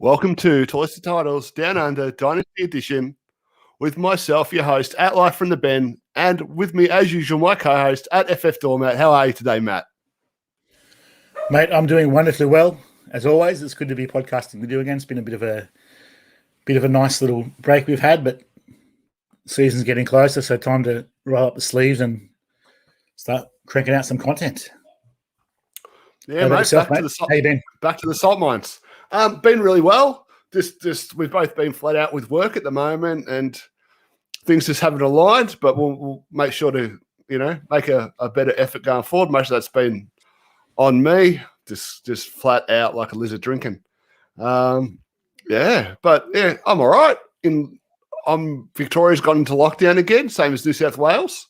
Welcome to Toys Titles Down Under Dynasty Edition with myself, your host, at Life from the Ben, and with me, as usual, my co-host, at FF Doormat. How are you today, Matt? Mate, I'm doing wonderfully well. As always, it's good to be podcasting with you again. It's been a bit of a nice little break we've had, but season's getting closer, so time to roll up the sleeves and start cranking out some content. Yeah, mate. Yourself, How you been? Back to the salt mines. Been really well. Just we've both been flat out with work at the moment, and things just haven't aligned. But we'll make sure to make a better effort going forward. Most of that's been on me, just flat out like a lizard drinking. I'm all right. Victoria's gone into lockdown again, same as New South Wales.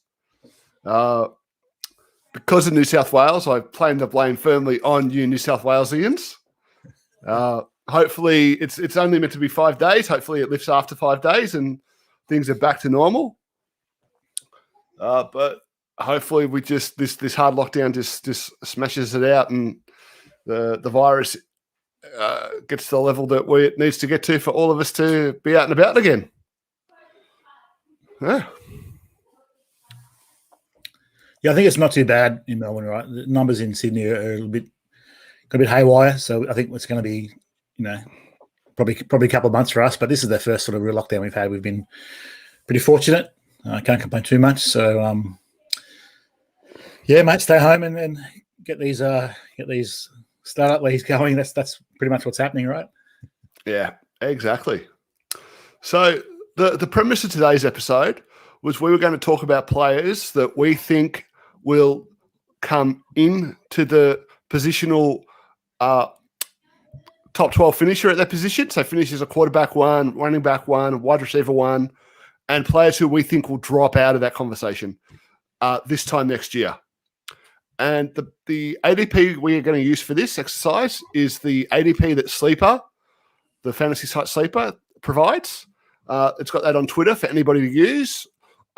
Because of New South Wales, I plan to blame firmly on you New South Walesians. Hopefully, it's only meant to be 5 days. Hopefully, it lifts after 5 days and things are back to normal. But hopefully, we this hard lockdown just smashes it out and the virus gets to the level that it needs to get to for all of us to be out and about again. Yeah. Yeah, I think it's not too bad in Melbourne, right? The numbers in Sydney are a bit haywire, so I think it's going to be, probably a couple of months for us. But this is the first sort of real lockdown we've had. We've been pretty fortunate. I can't complain too much. So, mate, stay home and get these startup leagues going. That's pretty much what's happening, right? Yeah, exactly. So the premise of today's episode was we were going to talk about players that we think will come into the positional top 12 finisher at that position. So finishes a quarterback one, running back one, wide receiver one, and players who we think will drop out of that conversation this time next year. And the ADP we are going to use for this exercise is the ADP that Sleeper, the fantasy site Sleeper, provides. It's got that on Twitter for anybody to use.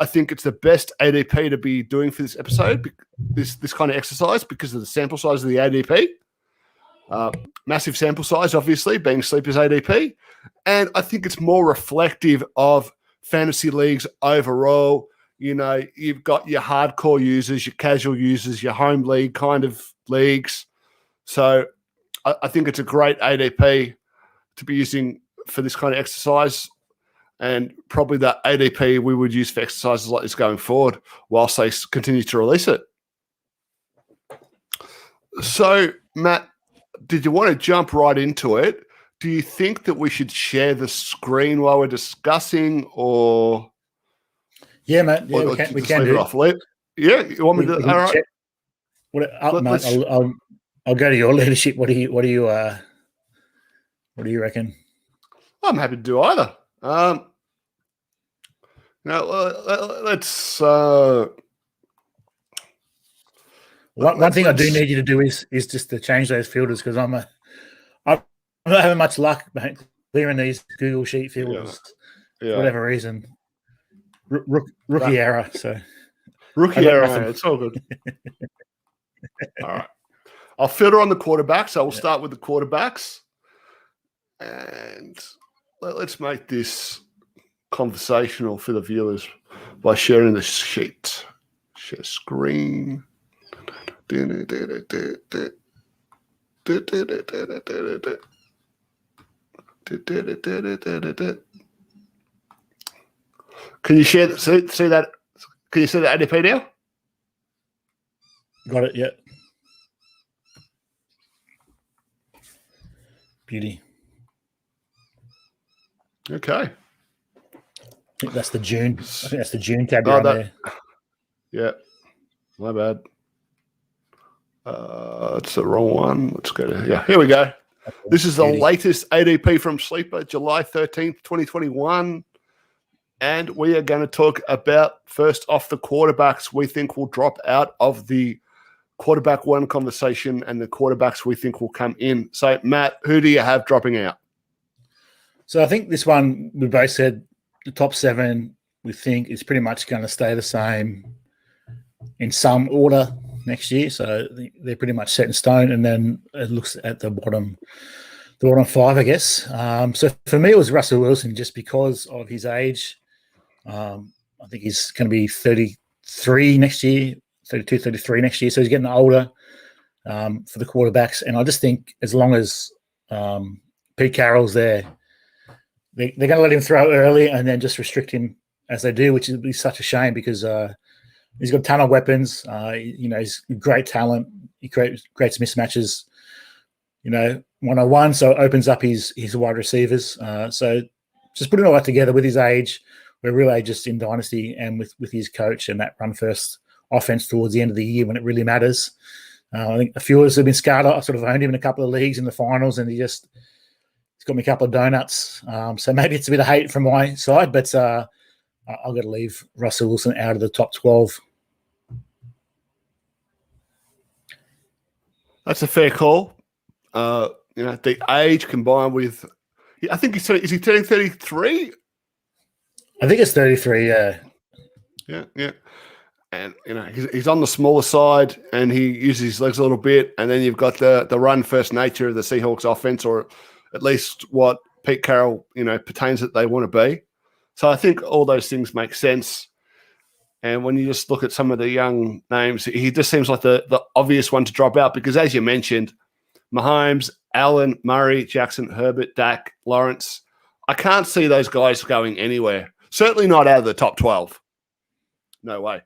I think it's the best ADP to be doing for this episode, this kind of exercise, because of the sample size of the ADP. Massive sample size, obviously, being Sleeper's ADP. And I think it's more reflective of fantasy leagues overall. You've got your hardcore users, your casual users, your home league kind of leagues. So I think it's a great ADP to be using for this kind of exercise. And probably that ADP we would use for exercises like this going forward whilst they continue to release it. So, Matt, did you want to jump right into it? Do you think that we should share the screen while we're discussing, or... Yeah, mate. Yeah, we can do it. Yeah, you want me to... All right. Mate, I'll go to your leadership. What do you reckon? I'm happy to do either. Now let's. One thing I do need you to do is just to change those filters, because I'm not having much luck clearing these Google Sheet filters for whatever reason. Rookie error. So rookie error. It's all good. All right. I'll filter on the quarterbacks. So we'll start with the quarterbacks, and let's make this conversational for the viewers by sharing the sheet. Share screen. Can you share that? See that? Can you see the ADP now? Got it. Yeah. Beauty. Okay. I think that's the June. I think that's the June tab there. Yeah. My bad. It's the wrong one. Let's go to here we go. This is the latest ADP from Sleeper, July 13th, 2021. And we are going to talk about, first off, the quarterbacks we think will drop out of the quarterback one conversation and the quarterbacks we think will come in. So, Matt, who do you have dropping out? So I think this one, we both said the top 7 we think is pretty much going to stay the same in some order next year. So they're pretty much set in stone. And then it looks at the bottom the one on 5, I guess. So for me, it was Russell Wilson just because of his age. I think he's going to be 33 next year, 32, 33 next year. So he's getting older for the quarterbacks. And I just think as long as Pete Carroll's there, they're going to let him throw early and then just restrict him as they do, which would be such a shame because he's got a ton of weapons. He's great talent. He creates mismatches, 101. So it opens up his wide receivers. So just putting all that together with his age, we're really just in Dynasty and with his coach and that run-first offense towards the end of the year when it really matters. I think a few of us have been scarred. I sort of owned him in a couple of leagues in the finals, and he's got me a couple of donuts. So maybe it's a bit of hate from my side, but I've got to leave Russell Wilson out of the top 12. That's a fair call. The age combined with, I think is he turning 33? I think it's 33. Yeah. Yeah. And he's on the smaller side, and he uses his legs a little bit. And then you've got the run first nature of the Seahawks offense, or at least what Pete Carroll pertains that they want to be. So I think all those things make sense. And when you just look at some of the young names, he just seems like the obvious one to drop out because, as you mentioned, Mahomes, Allen, Murray, Jackson, Herbert, Dak, Lawrence, I can't see those guys going anywhere. Certainly not out of the top 12. No way.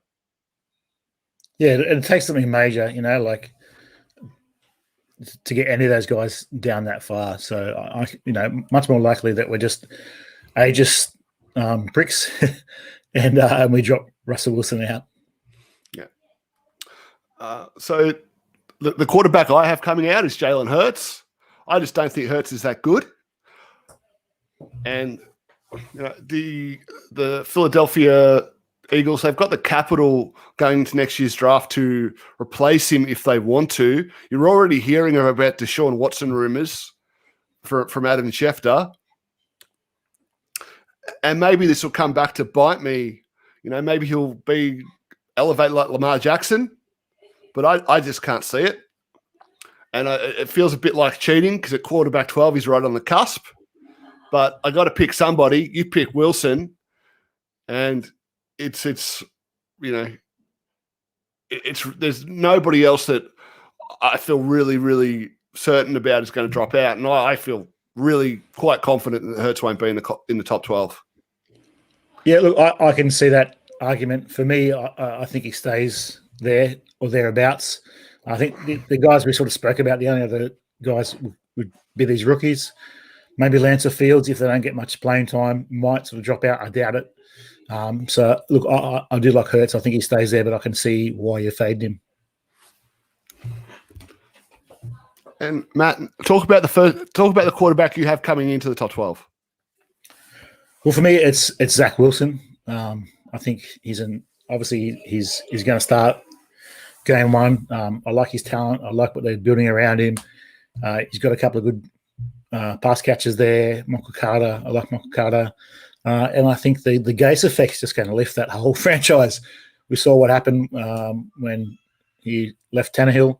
Yeah, it takes something major, like to get any of those guys down that far. So, much more likely that we're just ageist pricks and we drop Russell Wilson out. Yeah. So the quarterback I have coming out is Jalen Hurts. I just don't think Hurts is that good. And the Philadelphia Eagles, they've got the capital going into next year's draft to replace him if they want to. You're already hearing about Deshaun Watson rumors from Adam Schefter. And maybe this will come back to bite me. Maybe he'll be elevated like Lamar Jackson, but I just can't see it. And it feels a bit like cheating because at quarterback 12, he's right on the cusp. But I got to pick somebody. You pick Wilson, and it's there's nobody else that I feel really, really certain about is going to drop out, and I feel really quite confident that Hurts won't be in the top 12. Yeah, look, I can see that argument. For me, I think he stays there or thereabouts. I think the guys we sort of spoke about, the only other guys would be these rookies. Maybe Lance or Fields, if they don't get much playing time, might sort of drop out. I doubt it. So, look, I do like Hurts. I think he stays there, but I can see why you're fading him. And Matt, talk about the quarterback you have coming into the top 12. Well, for me, it's Zach Wilson. I think he's going to start game one. I like his talent. I like what they're building around him. He's got a couple of good pass catchers there. Michael Carter. I like Michael Carter. And I think the Gase effect is just going to lift that whole franchise. We saw what happened when he left Tannehill.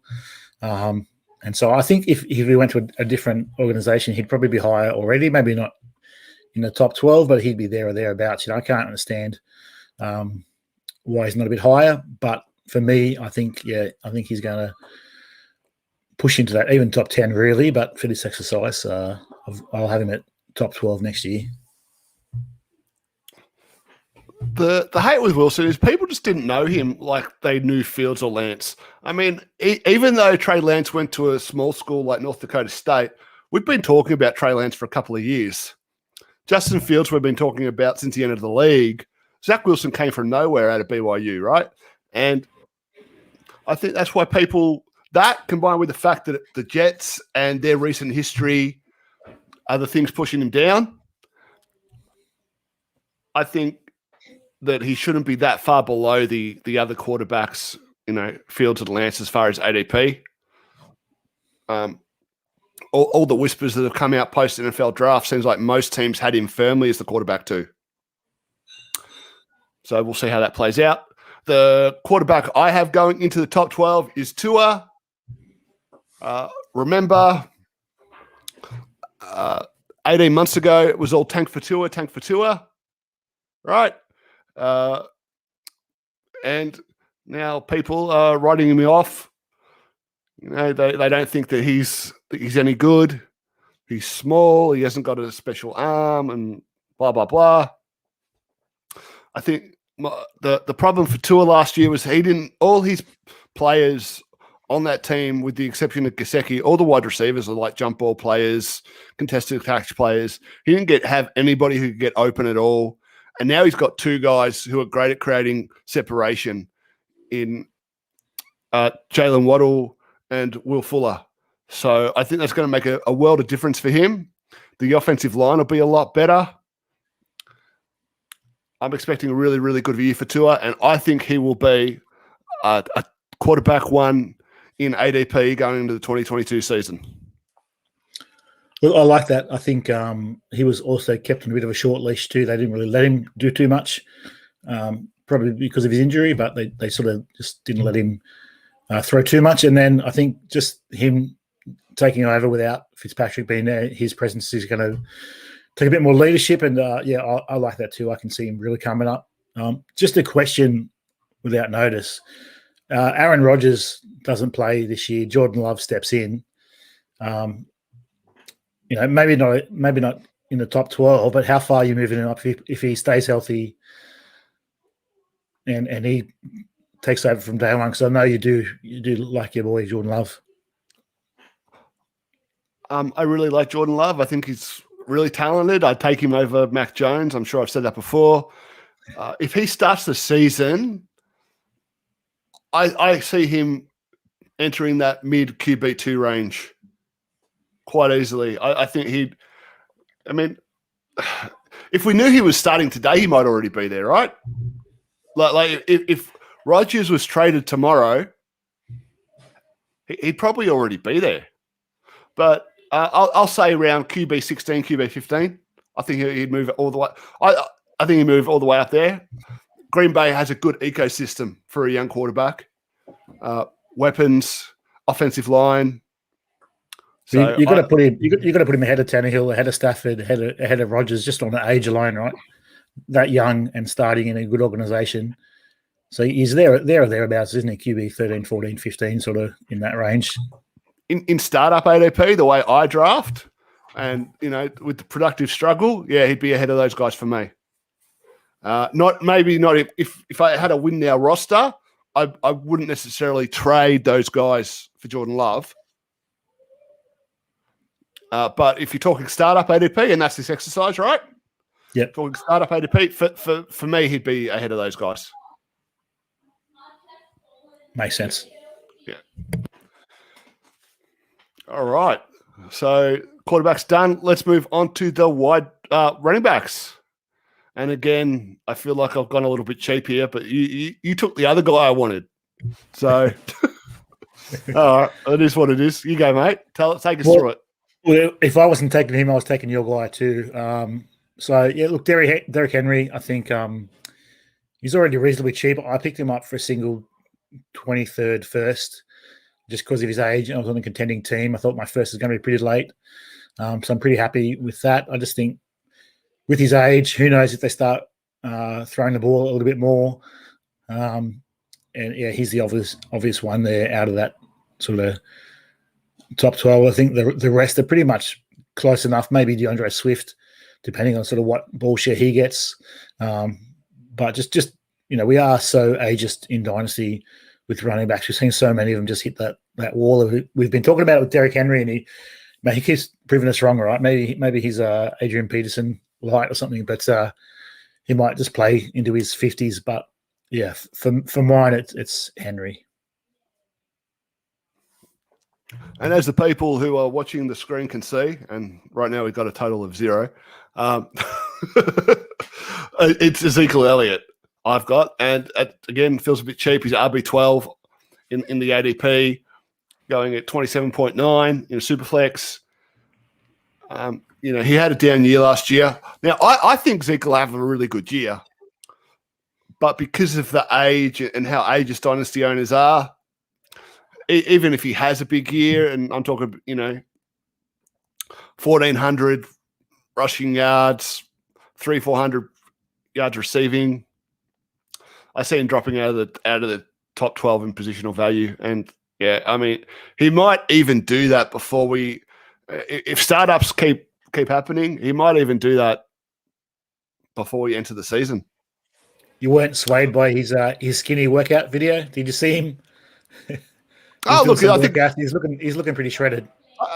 And so I think if he went to a different organization, he'd probably be higher already. Maybe not in the top 12, but he'd be there or thereabouts. I can't understand why he's not a bit higher. But for me, I think he's going to push into that, even top 10 really. But for this exercise, I'll have him at top 12 next year. The hate with Wilson is people just didn't know him like they knew Fields or Lance. I mean, even though Trey Lance went to a small school like North Dakota State, we've been talking about Trey Lance for a couple of years. Justin Fields we've been talking about since the end of the league. Zach Wilson came from nowhere out of BYU, right? And I think that's why that combined with the fact that the Jets and their recent history are the things pushing him down, I think that he shouldn't be that far below the other quarterbacks, Fields and Lance as far as ADP. All the whispers that have come out post NFL draft seems like most teams had him firmly as the quarterback too. So we'll see how that plays out. The quarterback I have going into the top 12 is Tua. Remember, 18 months ago, it was all tank for Tua, right? And now people are writing him off. They don't think that he's any good. He's small. He hasn't got a special arm, and blah blah blah. I think the problem for Tua last year was all his players on that team, with the exception of Gesicki, all the wide receivers are like jump ball players, contested catch players. He didn't have anybody who could get open at all. And now he's got two guys who are great at creating separation in Jalen Waddle and Will Fuller. So I think that's going to make a world of difference for him. The offensive line will be a lot better. I'm expecting a really, really good year for Tua, and I think he will be a quarterback one in ADP going into the 2022 season. Well, I like that. I think he was also kept on a bit of a short leash too. They didn't really let him do too much, probably because of his injury, but they sort of just didn't let him throw too much. And then I think just him taking over without Fitzpatrick being there, his presence is going to take a bit more leadership. And I like that too. I can see him really coming up. Just a question without notice. Aaron Rodgers doesn't play this year. Jordan Love steps in. Maybe not in the top 12, but how far are you moving him up if he stays healthy and he takes over from day one? Because I know you do like your boy Jordan Love. I really like Jordan Love. I think he's really talented. I'd take him over Mac Jones. I'm sure I've said that before. If he starts the season, I see him entering that mid QB2 range quite easily. I think if we knew he was starting today, he might already be there, right? Like if Rodgers was traded tomorrow, he'd probably already be there. But I'll say around QB 16, QB 15. I think he'd move all the way. I think he'd move all the way up there. Green Bay has a good ecosystem for a young quarterback. Weapons, offensive line. So you got to put him. You got to put him ahead of Tannehill, ahead of Stafford, ahead of Rodgers, just on the age alone, right? That young and starting in a good organization. So he's there or thereabouts, isn't he? QB 13, 14, 15, sort of in that range. In startup ADP, the way I draft, and with the productive struggle, yeah, he'd be ahead of those guys for me. Not if I had a win now roster, I wouldn't necessarily trade those guys for Jordan Love. But if you're talking startup ADP, and that's this exercise, right? Yeah. Talking startup ADP, for me, he'd be ahead of those guys. Makes sense. Yeah. All right. So quarterback's done. Let's move on to the wide running backs. And again, I feel like I've gone a little bit cheap here, but you took the other guy I wanted. So, all right, it is what it is. You go, mate. Take us through it. Well, if I wasn't taking him, I was taking your guy too. Look, Derrick Henry, I think he's already reasonably cheap. I picked him up for a single 23rd first, just because of his age. I was on a contending team. I thought my first was going to be pretty late. So I'm pretty happy with that. I just think with his age, who knows if they start throwing the ball a little bit more. He's the obvious one there out of that sort of top 12. I think the rest are pretty much close enough. Maybe DeAndre Swift, depending on sort of what ball share he gets. But just we are so ageist in Dynasty with running backs. We've seen so many of them just hit that wall. We've been talking about it with Derrick Henry, and he keeps proving us wrong, right? Maybe he's Adrian Peterson light or something, but he might just play into his 50s. But yeah, for mine, it's Henry. And as the people who are watching the screen can see, and right now we've got a total of 0, it's Ezekiel Elliott I've got. And again, feels a bit cheap. He's RB12 in the ADP, going at 27.9 in a Superflex. He had a down year last year. Now, I think Zeke will have a really good year. But because of the age and how ageist Dynasty owners are, even if he has a big year, and I'm talking, 1,400 rushing yards, 400 yards receiving. I see him dropping out of the top 12 in positional value. And yeah, I mean, he might even do that before if startups keep happening, he might even do that before we enter the season. You weren't swayed by his skinny workout video? Did you see him? Look, I think he's looking pretty shredded.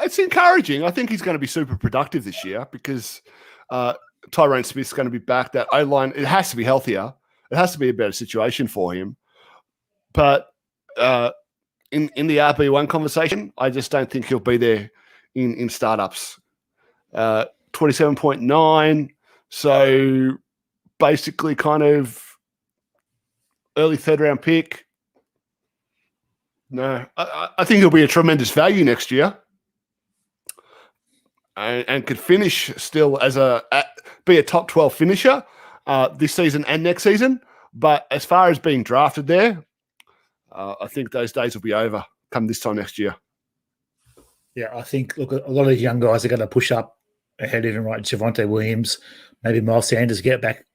It's encouraging. I think he's going to be super productive this year because Tyrone Smith's going to be back. That O-line, it has to be healthier. It has to be a better situation for him. But in the RB1 conversation, I just don't think he'll be there in startups. 27.9. So basically kind of early third round pick. No, I think he'll be a tremendous value next year. And could finish still be a top 12 finisher this season and next season. But as far as being drafted there, I think those days will be over come this time next year. Yeah, I think, look, a lot of these young guys are going to push up ahead of him, right? Javonte Williams, maybe Miles Sanders gets back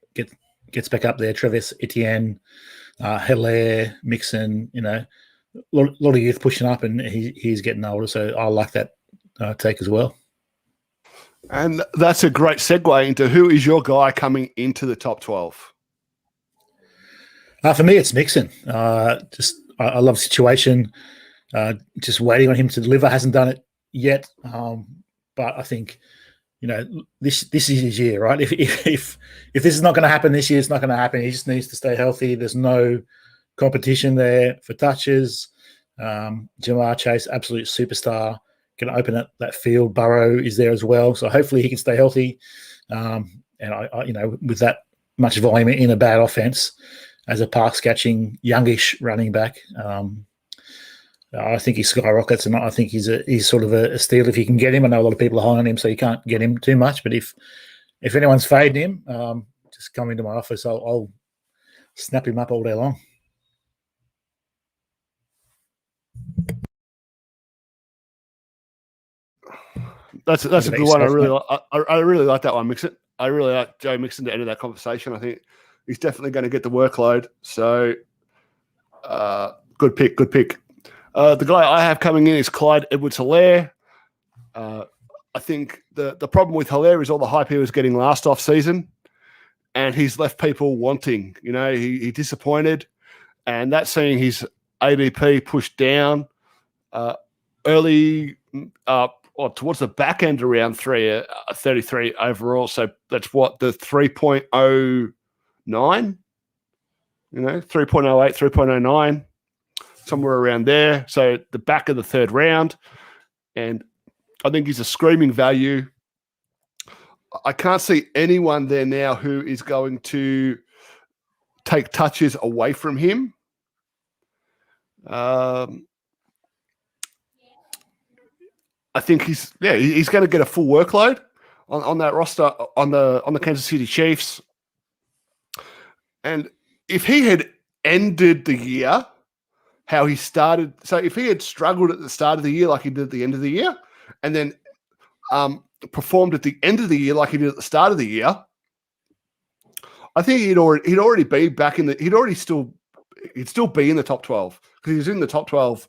up there, Travis Etienne, Hilaire, Mixon, a lot of youth pushing up, and he's getting older. So I like that take as well. And that's a great segue into who is your guy coming into the top 12? For me, it's Mixon. I love the situation. Just waiting on him to deliver. Hasn't done it yet, but I think this is his year, right? If this is not going to happen this year, it's not going to happen. He just needs to stay healthy. There's no competition there for touches. Jamar Chase, absolute superstar, can open up that field. Burrow is there as well, so hopefully he can stay healthy. And I with that much volume in a bad offense, as a pass catching youngish running back, I think he skyrockets, and I think he's sort of a steal if you can get him. I know a lot of people are high on him, so you can't get him too much. But if anyone's fading him, just come into my office. I'll snap him up all day long. That's a good one. I really like that one, Mixon. I really like Joe Mixon to enter that conversation. I think he's definitely going to get the workload. So good pick. The guy I have coming in is Clyde Edwards-Helaire. I think the problem with Helaire is all the hype he was getting last off season, and he's left people wanting. He disappointed, and that's seeing his ADP pushed down early or towards the back end of round 3, 33 overall. So that's what, the 3.09, 3.08, 3.09, somewhere around there. So the back of the third round. And I think he's a screaming value. I can't see anyone there now who is going to take touches away from him. I think he's going to get a full workload on that roster on the Kansas City Chiefs. And if he had ended the year how he started, so if he had struggled at the start of the year like he did at the end of the year, and then performed at the end of the year like he did at the start of the year, I think he'd already be back in the he'd still be in the top 12 because he was in the top 12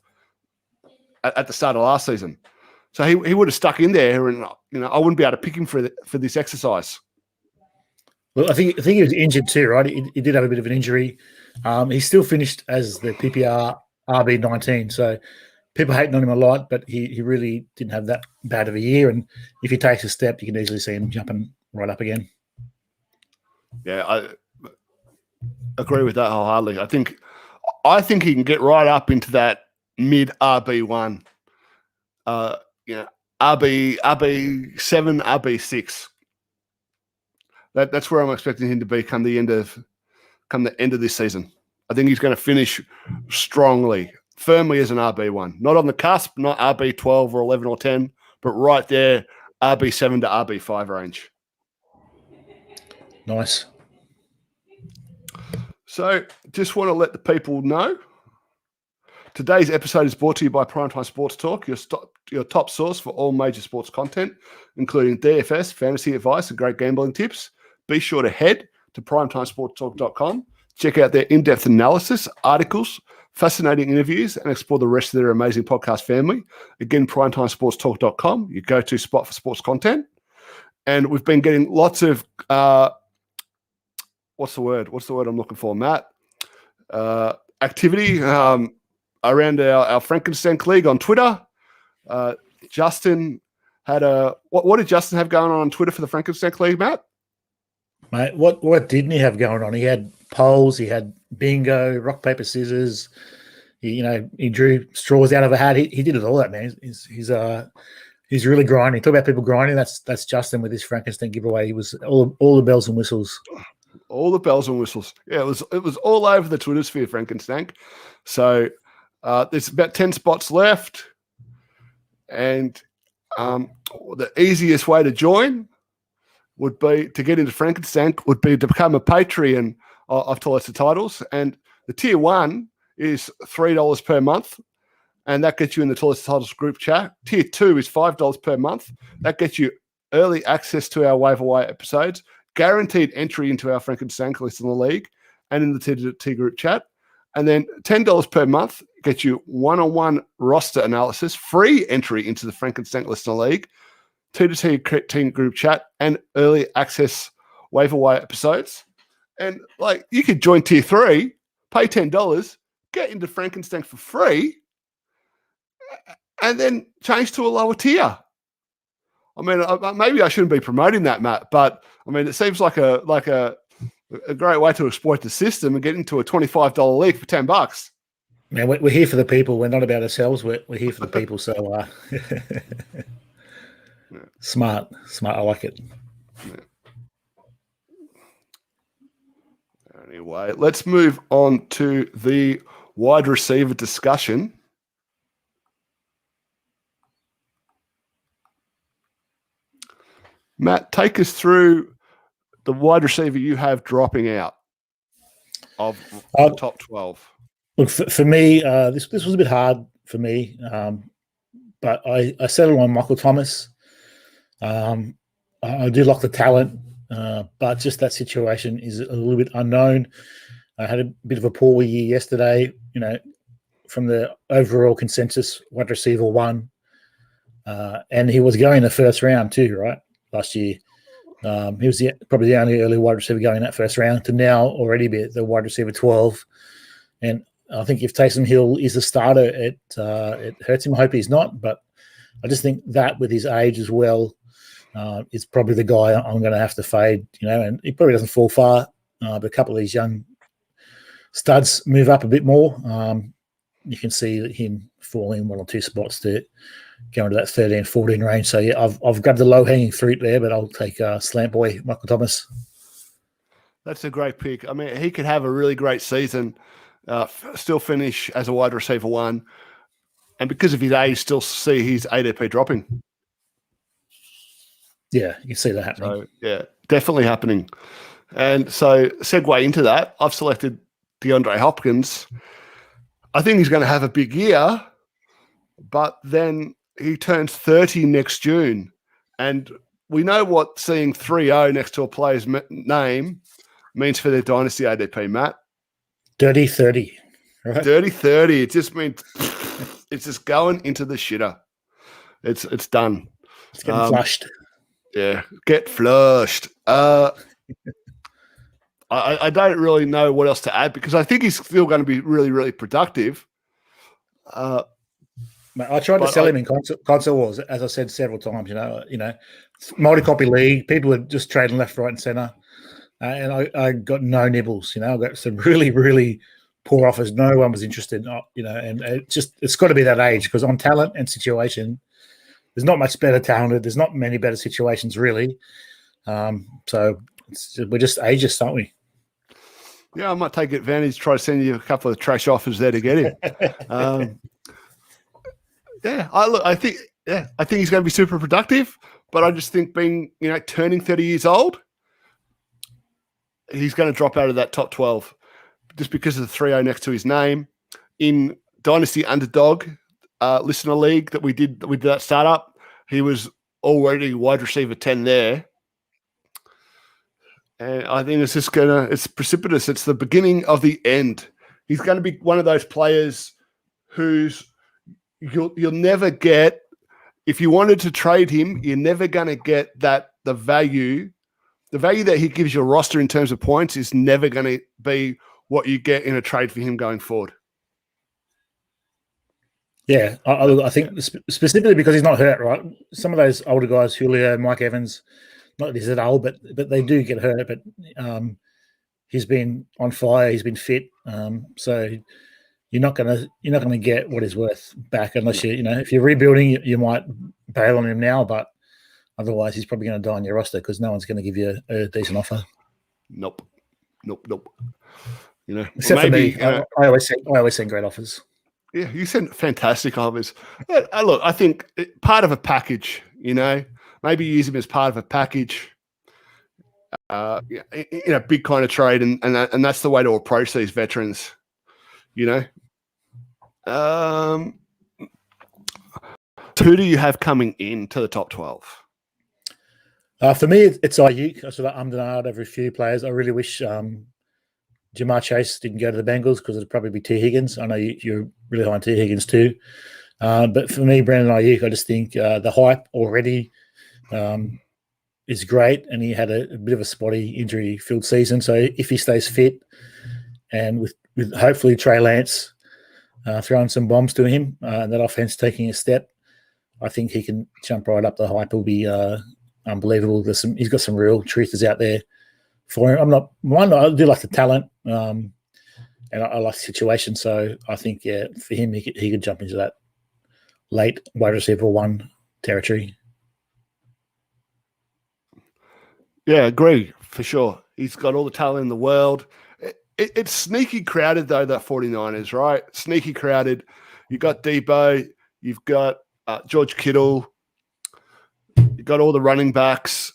at the start of last season. So he would have stuck in there, and I wouldn't be able to pick him for this exercise. Well, I think he was injured too, right? He did have a bit of an injury. He still finished as the PPR RB19, so people hating on him a lot, but he really didn't have that bad of a year. And if he takes a step, you can easily see him jumping right up again. Yeah, I agree with that wholeheartedly. I think he can get right up into that mid RB1. RB7, RB6. That's where I'm expecting him to be come the end of this season. I think he's going to finish strongly, firmly as an RB1. Not on the cusp, not RB12 or 11 or 10, but right there, RB7 to RB5 range. Nice. So just want to let the people know Today's episode is brought to you by Primetime Sports Talk, your top source for all major sports content, including DFS, fantasy advice, and great gambling tips. Be sure to head to primetimesportstalk.com, check out their in-depth analysis, articles, fascinating interviews, and explore the rest of their amazing podcast family. Again, primetimesportstalk.com, your go-to spot for sports content. And we've been getting lots of, what's the word I'm looking for, Matt? Activity around our Frankenstein League on Twitter. Justin had what did Justin have going on Twitter for the Frankenstein League, Matt? Mate, what didn't he have going on? He had polls, he had bingo, rock, paper, scissors. He drew straws out of a hat. He did it all, that man. He's really grinding. Talk about people grinding. That's Justin with his Frankenstein giveaway. He was all the bells and whistles. All the bells and whistles. Yeah, it was all over the Twitter sphere, Frankenstein. So there's about 10 spots left, and the easiest way to join would be to get into Frankenstein would be to become a Patreon of Toilets and Titles, and the tier 1 is $3 per month, and that gets you in the Toilets and Titles group chat. Tier 2 is $5 per month. That gets you early access to our waiver wire episodes, guaranteed entry into our Frankenstein list in the league and in the T group chat. And then $10 per month gets you one-on-one roster analysis, free entry into the Frankenstein list in the league, T2T team group chat, and early access waiver wire episodes. And you could join tier 3, pay $10, get into Frankenstein for free, and then change to a lower tier. I mean, maybe I shouldn't be promoting that, Matt, but I mean, it seems like a great way to exploit the system and get into a $25 league for $10. Man, we're here for the people. We're not about ourselves. We're here for the people. So smart. I like it. Yeah. Anyway, let's move on to the wide receiver discussion. Matt, take us through the wide receiver you have dropping out of the top 12. Look, for me, this was a bit hard for me, but I settled on Michael Thomas. I do like the talent, but just that situation is a little bit unknown. I had a bit of a poor year yesterday, from the overall consensus, wide receiver 1. And he was going in the first round too, right? Last year. He was probably the only early wide receiver going in that first round to now already be the wide receiver 12. And I think if Taysom Hill is a starter, it hurts him. I hope he's not, but I just think that with his age as well, is probably the guy I'm going to have to fade, and he probably doesn't fall far, but a couple of these young studs move up a bit more. You can see him falling 1 or 2 spots to go into that 13, 14 range. So, yeah, I've grabbed the low-hanging fruit there, but I'll take Slant Boy, Michael Thomas. That's a great pick. I mean, he could have a really great season, still finish as a wide receiver 1, and because of his age, still see his ADP dropping. Yeah, you can see that happening. So, yeah, definitely happening. And so, segue into that, I've selected DeAndre Hopkins. I think he's going to have a big year, but then he turns 30 next June. And we know what seeing 3-0 next to a player's name means for their dynasty ADP, Matt. Dirty 30. Right? Dirty 30. It just means it's just going into the shitter. It's done. It's getting flushed. Yeah, get flushed. I don't really know what else to add because I think he's still going to be really, really productive. I tried to sell him in console wars, as I said several times. Multi-copy league, people were just trading left, right, and center, and I got no nibbles. I got some really, really poor offers. No one was interested. And it's got to be that age because on talent and situation, there's not much better talented. There's not many better situations really. So we're just ageist, aren't we? Yeah, I might take advantage, try to send you a couple of trash offers there to get him. I think he's going to be super productive, but I just think turning 30 years old, he's going to drop out of that top 12 just because of the 3-0 next to his name. In Dynasty Underdog listener league that we did that startup. He was already wide receiver 10 there. And I think it's precipitous. It's the beginning of the end. He's going to be one of those players who's you'll never get. If you wanted to trade him, you're never going to get the value that he gives your roster in terms of points is never going to be what you get in a trade for him going forward. Yeah, I think specifically because he's not hurt, right? Some of those older guys, Julio, Mike Evans, not that he's that old, but they do get hurt. But he's been on fire. He's been fit. So you're not gonna get what he's worth back unless if you're rebuilding, you might bail on him now. But otherwise, he's probably going to die on your roster because no one's going to give you a decent offer. Nope. Except maybe, for me, I always send great offers. Yeah, you send fantastic offers. Look, I think part of a package, maybe use him as part of a package, in a big kind of trade, and that's the way to approach these veterans, Who do you have coming into the top 12? For me, it's Ayuk. I sort of ummed and ahed over a few players. I really wish Jamar Chase didn't go to the Bengals because it'd probably be T. Higgins. I know you're really high on T. Higgins too. But for me, Brandon Ayuk, I just think the hype already is great, and he had a bit of a spotty injury-filled season. So if he stays fit and with hopefully Trey Lance throwing some bombs to him and that offense taking a step, I think he can jump right up. The hype will be unbelievable. He's got some real truthers out there for him. I do like the talent, and I like the situation. So I think, for him, he could jump into that late wide receiver 1 territory. Yeah, agree for sure. He's got all the talent in the world. It's sneaky crowded though, that 49ers, right? Sneaky crowded. You've got Debo, you've got George Kittle, you've got all the running backs.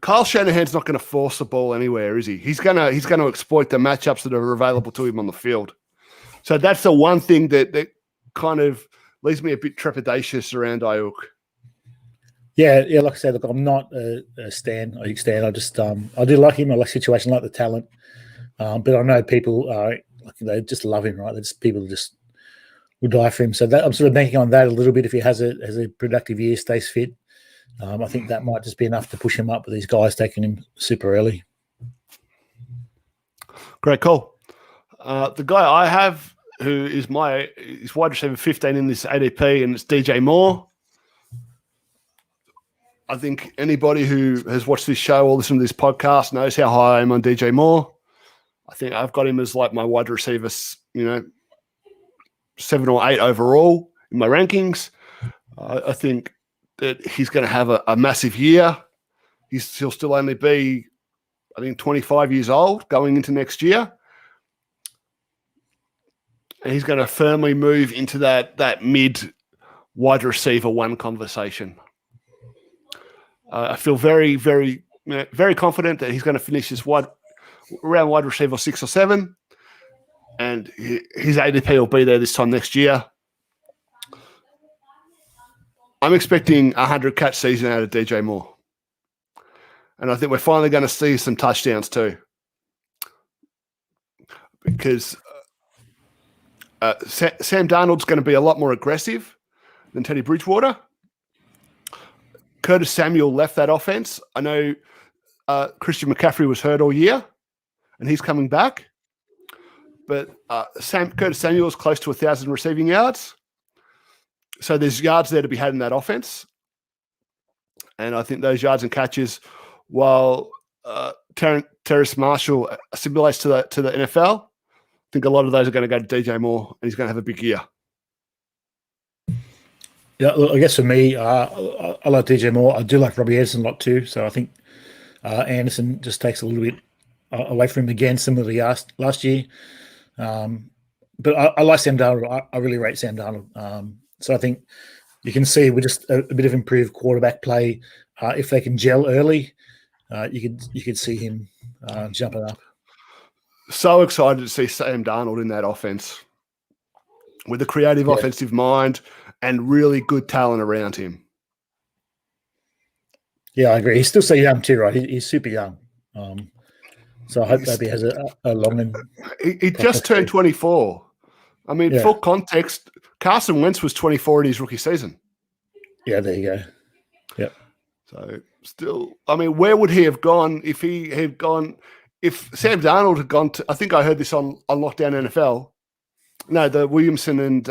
Kyle Shanahan's not going to force the ball anywhere, is he? He's going to exploit the matchups that are available to him on the field. So that's the one thing that kind of leaves me a bit trepidatious around Ayuk. Yeah. Like I said, look, I'm not a Ayuk stan. I just I do like him. I like the situation, I like the talent. But I know people they just love him, right? People just would die for him. So I'm sort of banking on that a little bit. If he has a productive year, stays fit. I think that might just be enough to push him up with these guys taking him super early. Great call. The guy I have who is wide receiver 15 in this ADP, and it's DJ Moore. I think anybody who has watched this show or listened to this podcast knows how high I am on DJ Moore. I think I've got him as like my wide receiver, 7 or 8 overall in my rankings. I think that he's going to have a massive year. He'll still only be, I think, 25 years old going into next year. And he's going to firmly move into that mid wide receiver 1 conversation. I feel very, very, very confident that he's going to finish his around wide receiver 6 or 7. And his ADP will be there this time next year. I'm expecting a 100-catch season out of DJ Moore. And I think we're finally going to see some touchdowns too. Because Sam Darnold's going to be a lot more aggressive than Teddy Bridgewater. Curtis Samuel left that offense. I know Christian McCaffrey was hurt all year, and he's coming back. But Curtis Samuel is close to 1,000 receiving yards. So there's yards there to be had in that offense. And I think those yards and catches, while Terrace Marshall assimilates to the NFL, I think a lot of those are going to go to DJ Moore, and he's going to have a big year. Yeah, I guess for me, I like DJ Moore. I do like Robbie Anderson a lot too. So I think Anderson just takes a little bit away from him again, similar to last year. But I like Sam Darnold. I really rate Sam Darnold. So I think you can see we're just a bit of improved quarterback play. If they can gel early, you could see him jumping up. So excited to see Sam Darnold in that offense. with a creative offensive mind and really good talent around him. Yeah, I agree. He's still so young too, right? He's super young. So I hope he has a long and he just turned 24. I mean, full context, Carson Wentz was 24 in his rookie season. Yeah, there you go. Yep. So still, I mean, where would he have gone if he had gone? If Sam Darnold had gone to, I think I heard this on Lockdown NFL. No, the Williamson and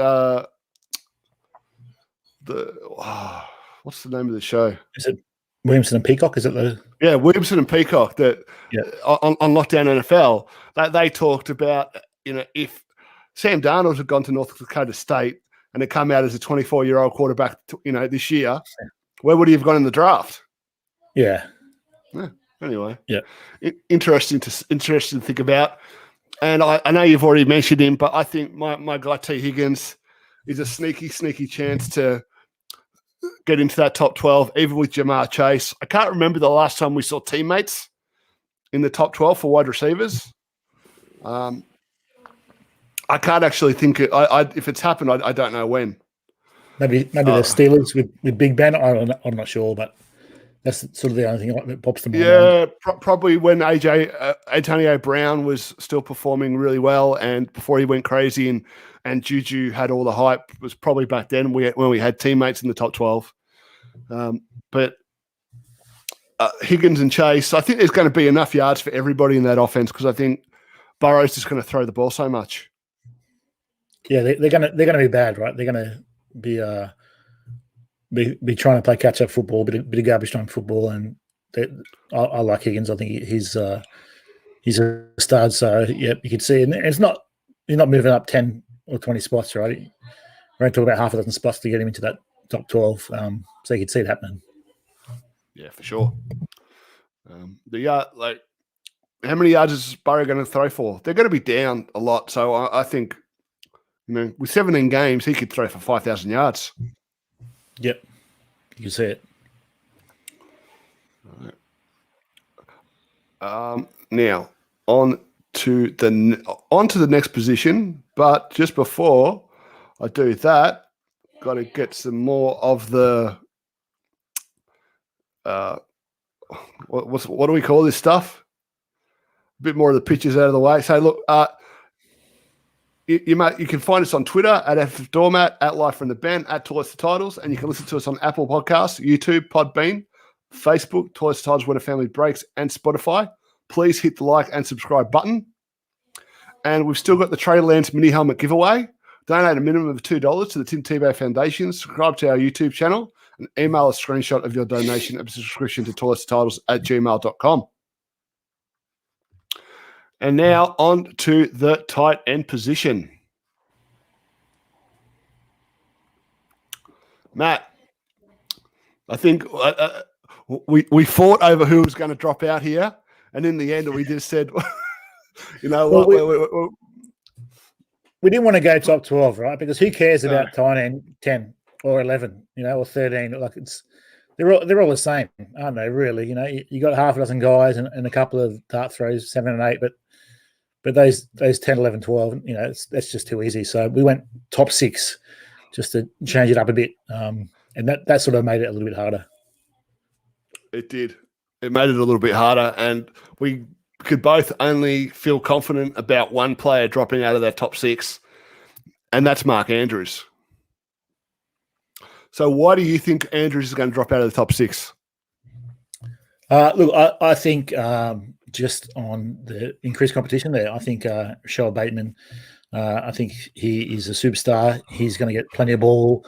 what's the name of the show? Is it Williamson and Peacock? Is it the? Yeah, Williamson and Peacock that on Lockdown NFL, they talked about, if Sam Darnold had gone to North Dakota State and had come out as a 24-year-old quarterback, this year, where would he have gone in the draft? Yeah. Anyway, interesting to think about. And I know you've already mentioned him, but I think my guy T. Higgins is a sneaky chance to get into that top 12, even with Jamar Chase. I can't remember the last time we saw teammates in the top 12 for wide receivers. I can't actually think if it's happened. I don't know when. Maybe the Steelers with Big Ben. I'm not sure, but that's sort of the only thing that pops to mind. Yeah, probably when Antonio Brown was still performing really well, and before he went crazy, and Juju had all the hype, was probably back then when we had teammates in the top 12. But Higgins and Chase, I think there's going to be enough yards for everybody in that offense because I think Burrow's just going to throw the ball so much. Yeah, they're going to be bad, right? They're going to be trying to play catch up football, bit of garbage time football, and I like Higgins. I think he's a stud. So yeah, you can see, and he's not moving up 10 or 20 spots, right? We're going to talk about half a dozen spots to get him into that top 12. So you can see it happening. Yeah, for sure. How many yards is Burrow going to throw for? They're going to be down a lot, so I think, with 17 games, he could throw for 5,000 yards. Yep, you can see it. All right. Now on to the next position, but just before I do that, got to get some more of the what do we call this stuff? A bit more of the pictures out of the way. So look, you can find us on Twitter at FDoormat, at Life from the Ben, at Toys to Titles, and you can listen to us on Apple Podcasts, YouTube, Podbean, Facebook, Toys to Titles When a Family Breaks, and Spotify. Please hit the like and subscribe button. And we've still got the Traderlands mini helmet giveaway. Donate a minimum of $2 to the Tim Tebow Foundation. Subscribe to our YouTube channel and email a screenshot of your donation and subscription to Toys to Titles at gmail.com. And now on to the tight end position. Matt, I think we fought over who was going to drop out here. And in the end, we just said, we didn't want to go top 12, right? Because who cares about tight end 10 or 11, or 13? Like they're all the same, aren't they? Really, you got half a dozen guys and a couple of dart throws, 7 and 8, but those 10, 11, 12, that's just too easy. So we went top 6 just to change it up a bit, and that sort of made it a little bit harder. It did. It made it a little bit harder, and we could both only feel confident about one player dropping out of that top 6, and that's Mark Andrews. So why do you think Andrews is going to drop out of the top 6? Look, I think just on the increased competition there, I think Shoaib Bateman, I think he is a superstar. He's going to get plenty of ball.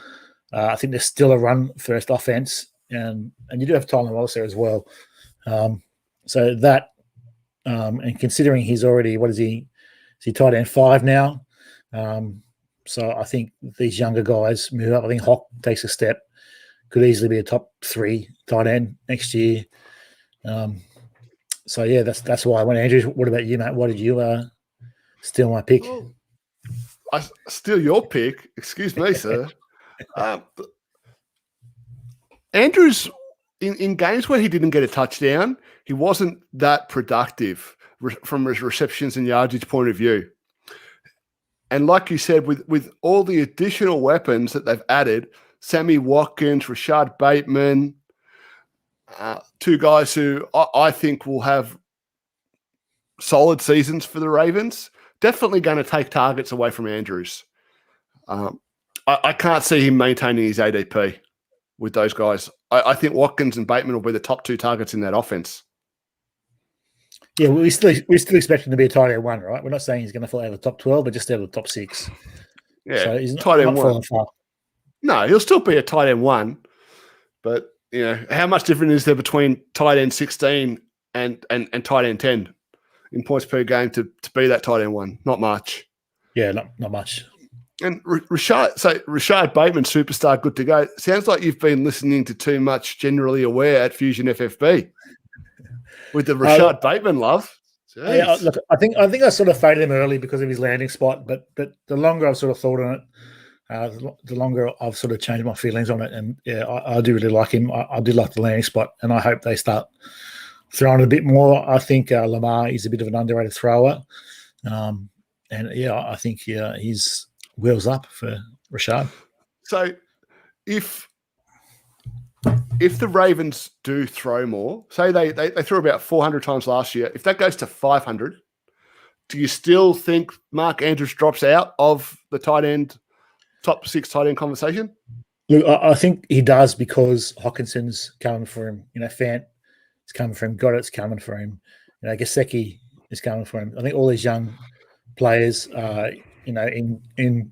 I think there's still a run-first offense, and you do have Tyler Wallace there as well. So that, and considering he's already, is he tight end 5 now? So I think these younger guys move up. I think Hawk takes a step, could easily be a top 3 tight end next year. So yeah, that's why I went Andrews. What about you, Matt? Why did you steal my pick? Oh, I steal your pick? Excuse me, sir. Andrews, in games where he didn't get a touchdown, he wasn't that productive from his receptions and yardage point of view. And like you said, with all the additional weapons that they've added, Sammy Watkins, Rashad Bateman, two guys who I think will have solid seasons for the Ravens, definitely going to take targets away from Andrews. I can't see him maintaining his ADP with those guys. I think Watkins and Bateman will be the top two targets in that offense. Yeah, we're still expecting to be a tight end one, right? We're not saying he's going to fall out of the top 12, but just out of the top 6. Yeah, so he's tight end not one. falling far. No, he'll still be a tight end one, but how much difference is there between tight end 16 and tight end 10 in points per game to be that tight end one? Not much. Yeah, not much. And Rashad Bateman, superstar, good to go. Sounds like you've been listening to too much Generally Aware at Fusion FFB with the Rashad Bateman love. Yeah, look, I think I sort of faded him early because of his landing spot, but the longer I've sort of thought on it, the longer I've sort of changed my feelings on it. And yeah, I do really like him. I do like the landing spot, and I hope they start throwing a bit more. I think Lamar is a bit of an underrated thrower, and yeah, I think he's wheels up for Rashad. So if the Ravens do throw more, say they threw about 400 times last year, if that goes to 500, do you still think Mark Andrews drops out of the top 6 tight end conversation? Look, I think he does because Hawkinson's coming for him. Fant is coming for him. Goddart's coming for him. Gesicki is coming for him. I think all these young players are, in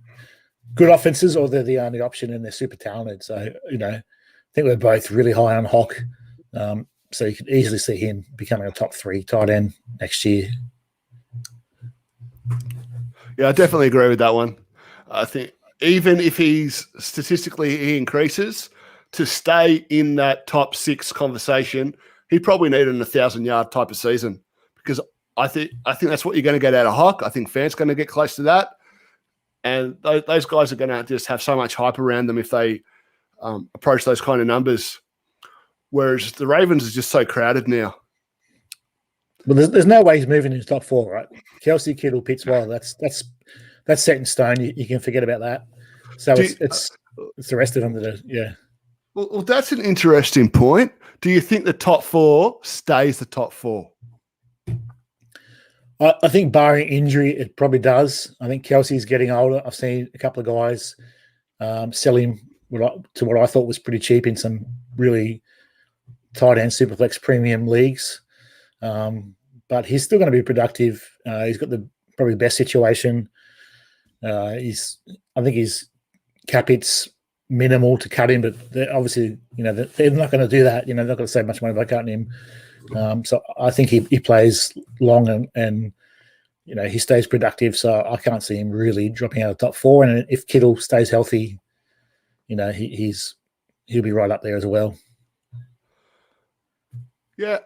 good offenses, or they're the only option and they're super talented. So, I think we're both really high on Hawk. So you could easily see him becoming a top 3 tight end next year. Yeah, I definitely agree with that one. I think even if he increases to stay in that top 6 conversation, he probably needed an 1,000-yard type of season, because I think that's what you're going to get out of Hawk. I think Fant's going to get close to that. And those guys are going to just have so much hype around them if they approach those kind of numbers. Whereas the Ravens is just so crowded now. Well, there's no way he's moving into top 4, right? Kelsey, Kittle, Pitts, Waller. That's set in stone. You can forget about that. So it's the rest of them that are, yeah. Well, that's an interesting point. Do you think the top 4 stays the top 4? I think barring injury, it probably does. I think Kelsey's getting older. I've seen a couple of guys sell him to what I thought was pretty cheap in some really tight end Superflex premium leagues. But he's still going to be productive. He's got probably the best situation. I think his cap hit's minimal to cut him, but obviously, they're not going to do that. They're not going to save much money by cutting him. So I think he plays long and he stays productive. So I can't see him really dropping out of the top 4. And if Kittle stays healthy, he'll be right up there as well. Yeah,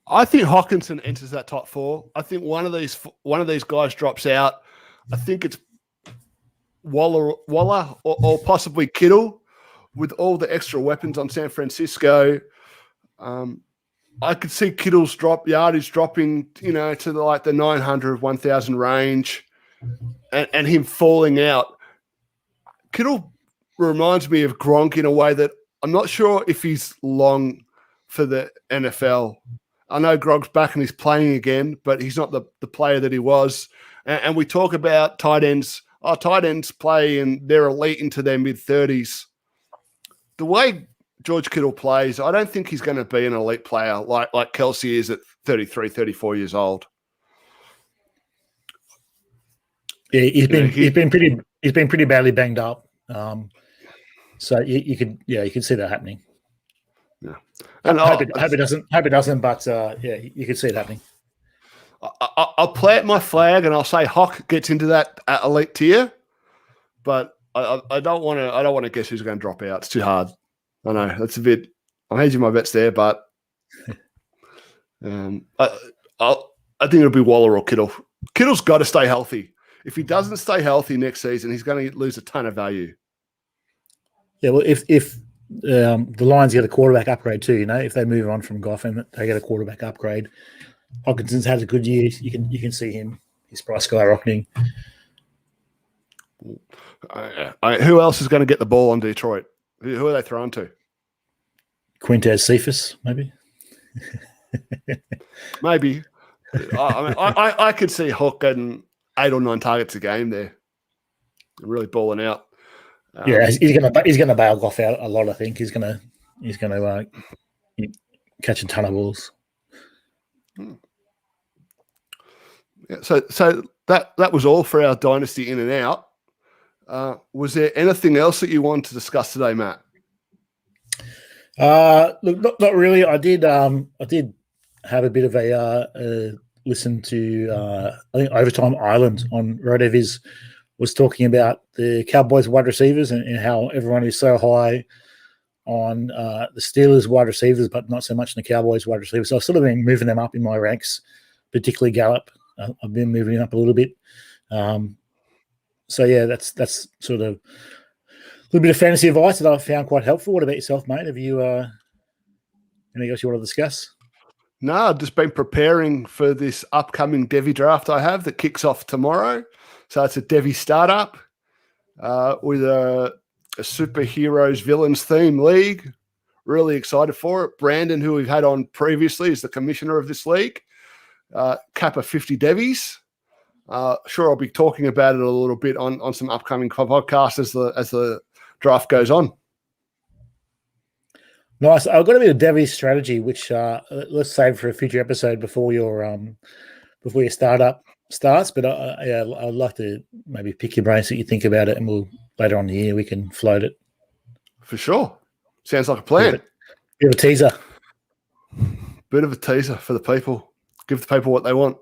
I think Hawkinson enters that top 4. I think one of these guys drops out. I think it's Waller or possibly Kittle with all the extra weapons on San Francisco. I could see Kittle's yardage dropping, to the 900, 1,000 range, and him falling out. Kittle reminds me of Gronk in a way that I'm not sure if he's long for the NFL. I know Gronk's back and he's playing again, but he's not the player that he was. And we talk about tight ends. Tight ends play and they're elite into their mid-30s. The way George Kittle plays, I don't think he's going to be an elite player like Kelsey is at 33, 34 years old. Yeah, he's been pretty badly banged up. So you could see that happening. Yeah, and I hope it doesn't. But yeah, you could see it happening. I'll plant my flag and I'll say Hawk gets into that elite tier, but I don't want to guess who's going to drop out. It's too hard. I know that's a bit. I'm hedging my bets there, but I think it'll be Waller or Kittle. Kittle's got to stay healthy. If he doesn't stay healthy next season, he's going to lose a ton of value. Yeah, well, if the Lions get a quarterback upgrade too, if they move on from Goff and they get a quarterback upgrade, Hawkinson's had a good year. You can see his price skyrocketing. Who else is going to get the ball on Detroit? Who are they throwing to? Quintez Cephas, maybe. Maybe. I could see Hook getting 8 or 9 targets a game there. Really balling out. Yeah, he's gonna bail Goff out a lot. I think he's gonna catch a ton of balls. Yeah, so that was all for our Dynasty In and Out. Was there anything else that you wanted to discuss today, Matt? Look, not really. I did have a bit of a listen to I think Overtime Island on Rotoviz was talking about the Cowboys wide receivers and how everyone is so high on the Steelers wide receivers, but not so much in the Cowboys wide receivers. So I've sort of been moving them up in my ranks, particularly Gallup. I've been moving him up a little bit. So yeah, that's sort of a little bit of fantasy advice that I've found quite helpful. What about yourself, mate? Have you anything else you want to discuss? No, I've just been preparing for this upcoming Devy draft I have that kicks off tomorrow. So it's a Devy startup with a superheroes villains theme league. Really excited for it. Brandon, who we've had on previously, is the commissioner of this league. Cap of 50 Devies. Sure, I'll be talking about it a little bit on some upcoming podcasts as the draft goes on. Nice. I've got a bit of Devi's strategy, which let's save for a future episode before your startup starts. But I'd like to maybe pick your brain so you think about it, and we'll later on in the year we can float it. For sure. Sounds like a plan. Bit of a teaser. Bit of a teaser for the people. Give the people what they want.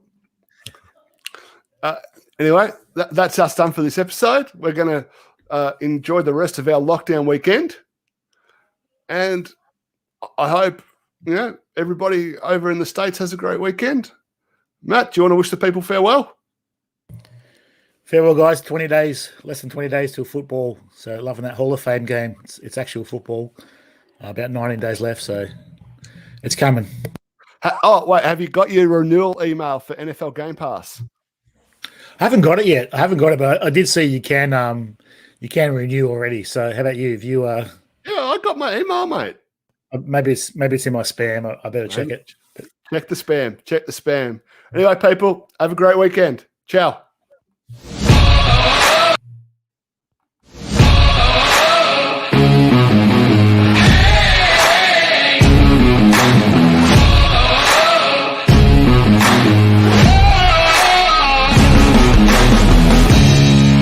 Anyway, that's us done for this episode. We're going to enjoy the rest of our lockdown weekend. And I hope, everybody over in the States has a great weekend. Matt, do you want to wish the people farewell? Farewell, guys. 20 days, less than 20 days till football. So loving that Hall of Fame game. It's actual football. About 19 days left, so it's coming. Oh, wait, have you got your renewal email for NFL Game Pass? I haven't got it yet. But I did see you can renew already. So how about you? If you Yeah, I got my email, mate. Maybe it's in my spam. I better check it. Check the spam. Anyway, people, have a great weekend. Ciao.